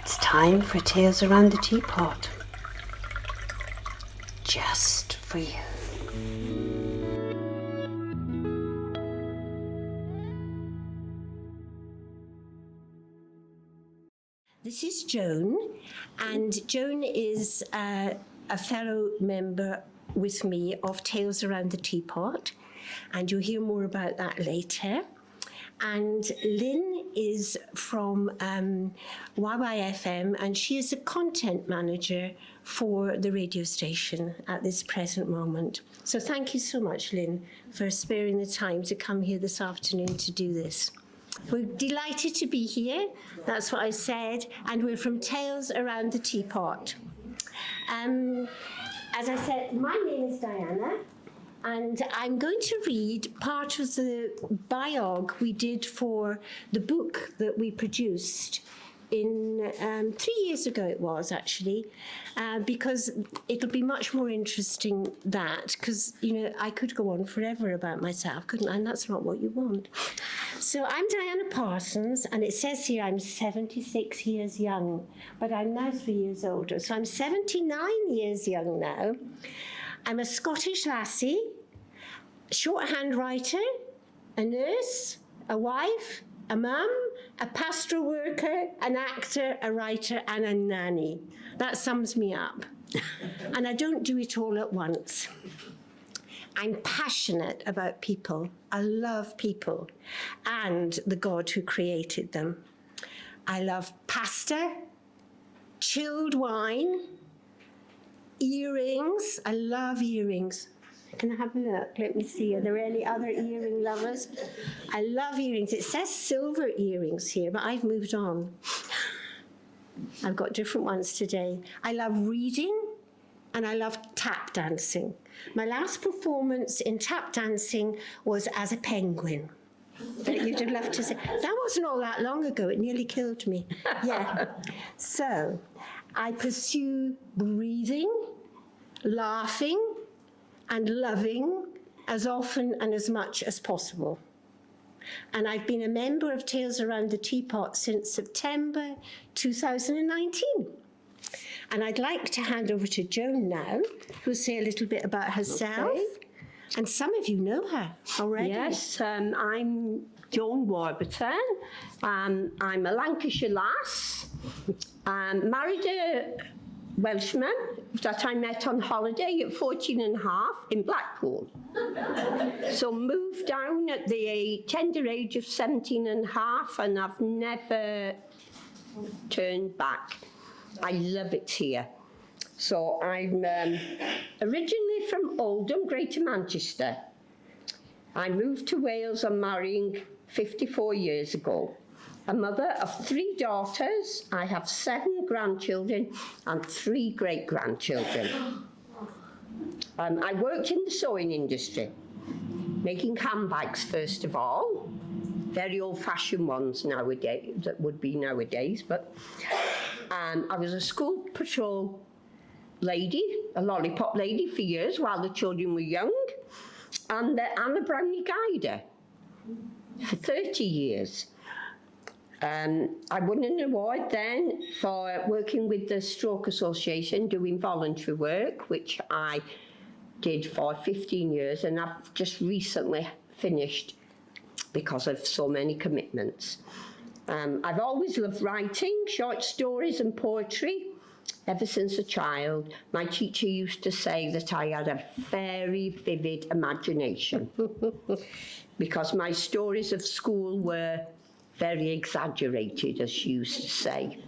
It's time for Tales Around the Teapot. Just for you. This is Joan, and Joan is a fellow member with me of Tales Around the Teapot, and you'll hear more about that later. And Lynn is from YYFM, and she is a content manager for the radio station at this present moment. So thank you so much, Lynn, for sparing the time to come here this afternoon to do this. We're delighted to be here, that's what I said, and we're from Tales Around the Teapot. As I said, my name is Diana, and I'm going to read part of the biog we did for the book that we produced in 3 years ago it was actually, because it'll be much more interesting because, you know, I could go on forever about myself, couldn't I? And that's not what you want. So I'm Diana Parsons, and it says here I'm 76 years young, but I'm now 3 years older. So I'm 79 years young now. I'm a Scottish lassie, shorthand writer, a nurse, a wife, a mum, a pastoral worker, an actor, a writer, and a nanny. That sums me up. And I don't do it all at once. I'm passionate about people. I love people and the God who created them. I love pasta, chilled wine, earrings. I love earrings. Can I have a look? Let me see. Are there any other earring lovers? I love earrings. It says silver earrings here, but I've moved on. I've got different ones today. I love reading, and I love tap dancing. My last performance in tap dancing was as a penguin. But you'd have loved to say. That wasn't all that long ago. It nearly killed me. Yeah. So I pursue breathing, laughing, and loving as often and as much as possible. And I've been a member of Tales Around the Teapot since September 2019. And I'd like to hand over to Joan now, who'll say a little bit about herself. Okay. And some of you know her already. Yes, I'm Joan Warburton. I'm a Lancashire lass. Married a Welshman that I met on holiday at 14 and a half in Blackpool. So moved down at the tender age of 17 and a half, and I've never turned back. I love it here. So I'm originally from Oldham, Greater Manchester. I moved to Wales on marrying 54 years ago. A mother of 3 daughters. I have 7 grandchildren and 3 great-grandchildren. I worked in the sewing industry, making handbags first of all, very old-fashioned ones nowadays, that would be nowadays, but I was a school patrol lady, a lollipop lady for years while the children were young, and a brownie guider for 30 years. I won an award then for working with the Stroke Association, doing voluntary work, which I did for 15 years, and I've just recently finished because of so many commitments. I've always loved writing, short stories and poetry, ever since a child. My teacher used to say that I had a very vivid imagination because my stories of school were very exaggerated, as she used to say.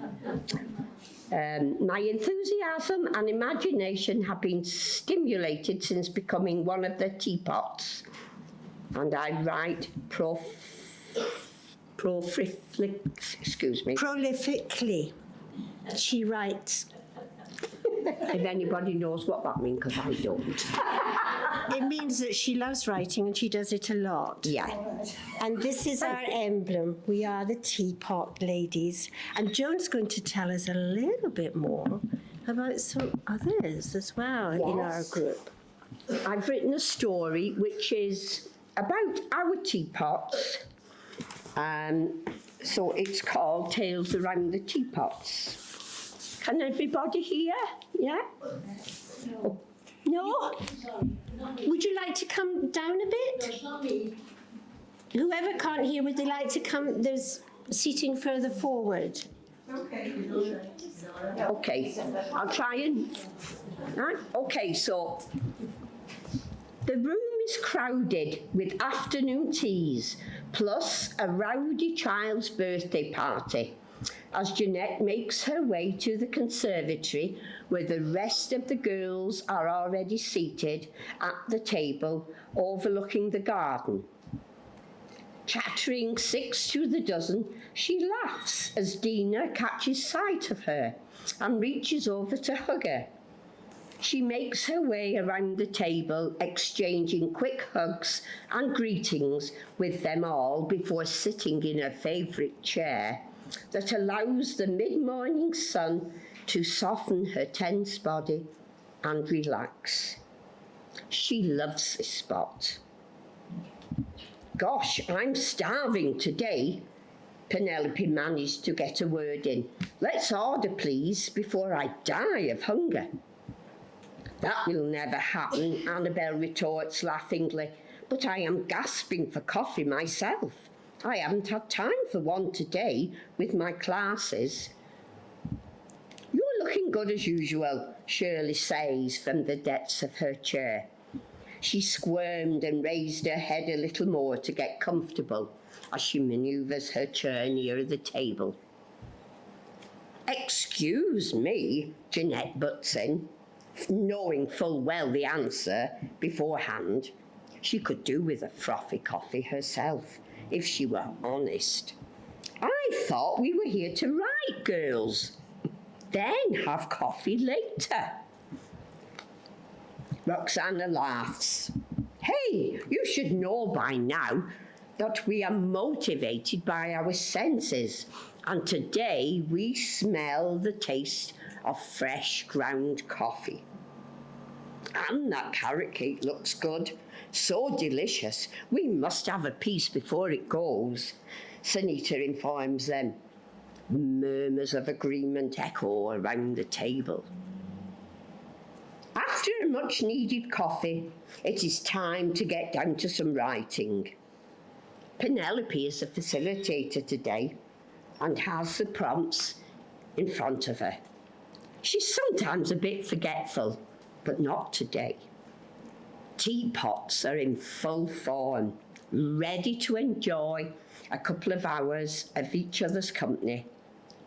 My enthusiasm and imagination have been stimulated since becoming one of the teapots. And I write prolifically. She writes. If anybody knows what that means, because I don't. It means that she loves writing and she does it a lot. Yeah. And this is our emblem. We are the Teapot ladies. And Joan's going to tell us a little bit more about some others as well in our group. I've written a story which is about our teapots. So it's called Tales Around the Teapots. Can everybody hear? Yeah? No? Would you like to come down a bit? Whoever can't hear, would they like to come? There's seating further forward. Okay, I'll try and... Right? Okay, so the room is crowded with afternoon teas, plus a rowdy child's birthday party, as Jeanette makes her way to the conservatory where the rest of the girls are already seated at the table overlooking the garden. Chattering 6 to the dozen, she laughs as Dina catches sight of her and reaches over to hug her. She makes her way around the table, exchanging quick hugs and greetings with them all before sitting in her favourite chair that allows the mid-morning sun to soften her tense body and relax. She loves this spot. Gosh, I'm starving today. Penelope managed to get a word in. Let's order, please, before I die of hunger. That will never happen, Annabel retorts laughingly, but I am gasping for coffee myself. I haven't had time for one today with my classes. You're looking good as usual, Shirley says from the depths of her chair. She squirmed and raised her head a little more to get comfortable as she manoeuvres her chair nearer the table. Excuse me, Jeanette butts in, knowing full well the answer beforehand. She could do with a frothy coffee herself, if she were honest. I thought we were here to write, girls, then have coffee later. Roxana laughs. Hey, you should know by now that we are motivated by our senses, and today we smell the taste of fresh ground coffee. And that carrot cake looks good. So delicious. We must have a piece before it goes, Sunita informs them. Murmurs of agreement echo around the table. After a much-needed coffee, it is time to get down to some writing. Penelope is the facilitator today and has the prompts in front of her. She's sometimes a bit forgetful, but not today. Teapots are in full form, ready to enjoy a couple of hours of each other's company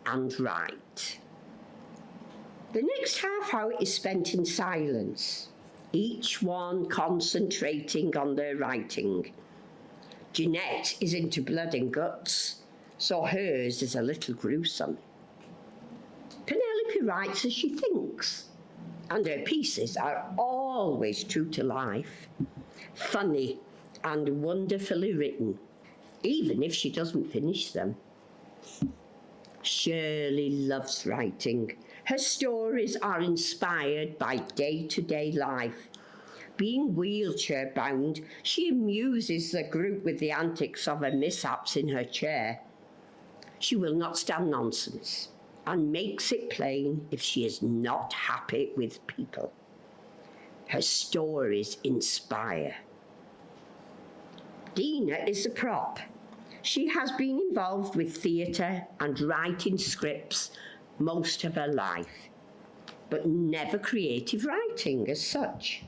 and write. The next half hour is spent in silence, each one concentrating on their writing. Jeanette is into blood and guts, so hers is a little gruesome. Penelope writes as she thinks, and her pieces are always true to life, funny and wonderfully written, even if she doesn't finish them. Shirley loves writing. Her stories are inspired by day-to-day life. Being wheelchair-bound, she amuses the group with the antics of her mishaps in her chair. She will not stand nonsense and makes it plain if she is not happy with people. Her stories inspire. Dina is the prop. She has been involved with theatre and writing scripts most of her life, but never creative writing as such.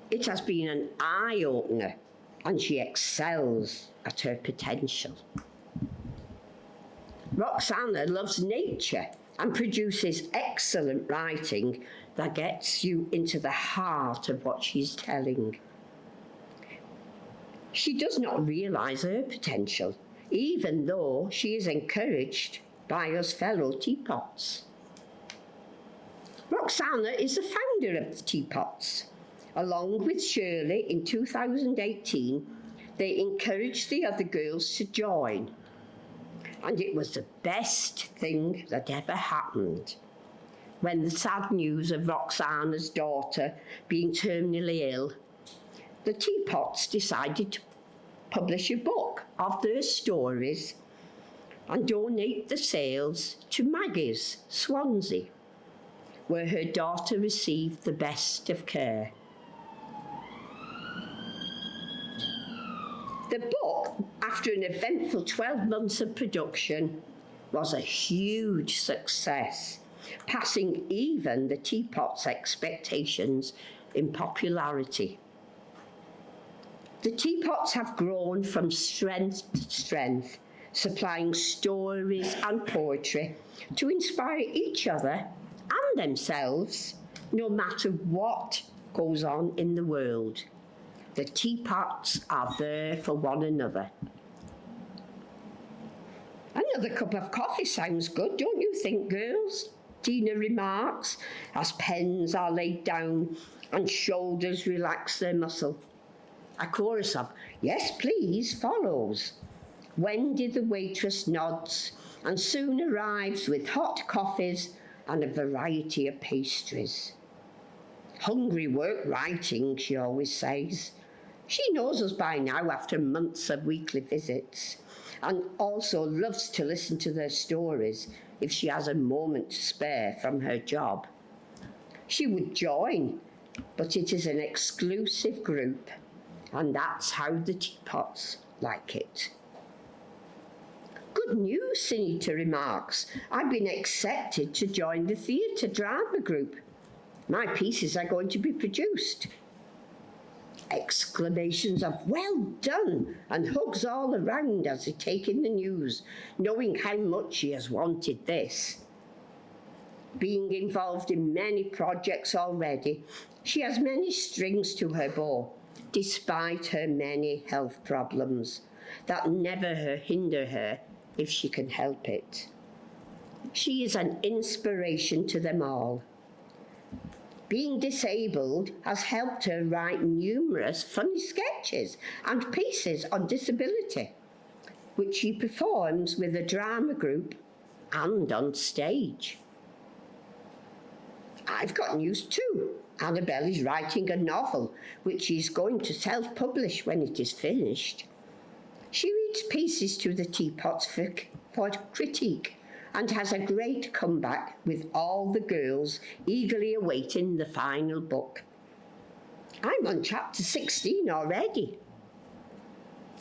It has been an eye-opener, and she excels at her potential. Roxana loves nature and produces excellent writing that gets you into the heart of what she's telling. She does not realise her potential, even though she is encouraged by us fellow Teapots. Roxana is the founder of the Teapots. Along with Shirley in 2018, they encouraged the other girls to join. And it was the best thing that ever happened. When the sad news of Roxana's daughter being terminally ill, the Teapots decided to publish a book of their stories and donate the sales to Maggie's, Swansea. where her daughter received the best of care. The book, after an eventful 12 months of production, was a huge success, passing even the Teapot's expectations in popularity. The Teapots have grown from strength to strength, supplying stories and poetry to inspire each other and themselves, no matter what goes on in the world. The Teapots are there for one another. Another cup of coffee sounds good, don't you think, girls? Tina remarks as pens are laid down and shoulders relax their muscle. A chorus of "Yes, please" follows. Wendy the waitress nods and soon arrives with hot coffees and a variety of pastries. Hungry work writing, she always says. She knows us by now after months of weekly visits, and also loves to listen to their stories if she has a moment to spare from her job. She would join, but it is an exclusive group, and that's how the Teapots like it. Good news, Sunita remarks. I've been accepted to join the theatre drama group. My pieces are going to be produced. Exclamations of "well done" and hugs all around as they take in the news, knowing how much she has wanted this. Being involved in many projects already, she has many strings to her bow, despite her many health problems that never hinder her if she can help it. She is an inspiration to them all. Being disabled has helped her write numerous funny sketches and pieces on disability, which she performs with a drama group and on stage. I've got news too. Annabelle is writing a novel, which she's going to self-publish when it is finished. She reads pieces to the Teapots for critique, and has a great comeback with all the girls eagerly awaiting the final book. I'm on chapter 16 already.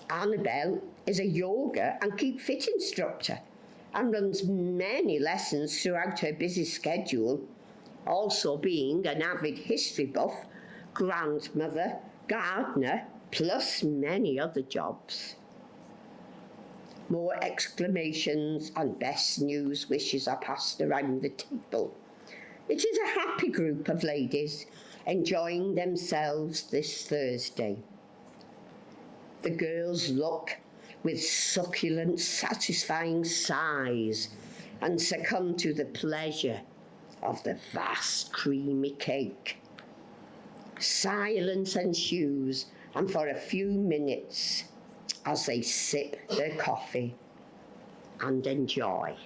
Annabelle is a yoga and keep fit instructor and runs many lessons throughout her busy schedule, also being an avid history buff, grandmother, gardener, plus many other jobs. More exclamations and best news wishes are passed around the table. It is a happy group of ladies enjoying themselves this Thursday. The girls look with succulent, satisfying sighs and succumb to the pleasure of the vast creamy cake. Silence ensues, and for a few minutes, as they sip their coffee and enjoy.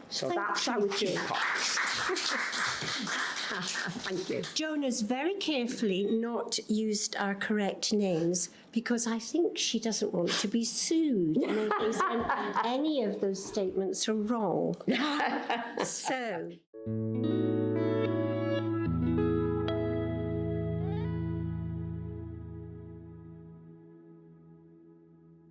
So that's our Teapots. Thank you. Jona's very carefully not used our correct names because I think she doesn't want to be sued in case any of those statements are wrong. So...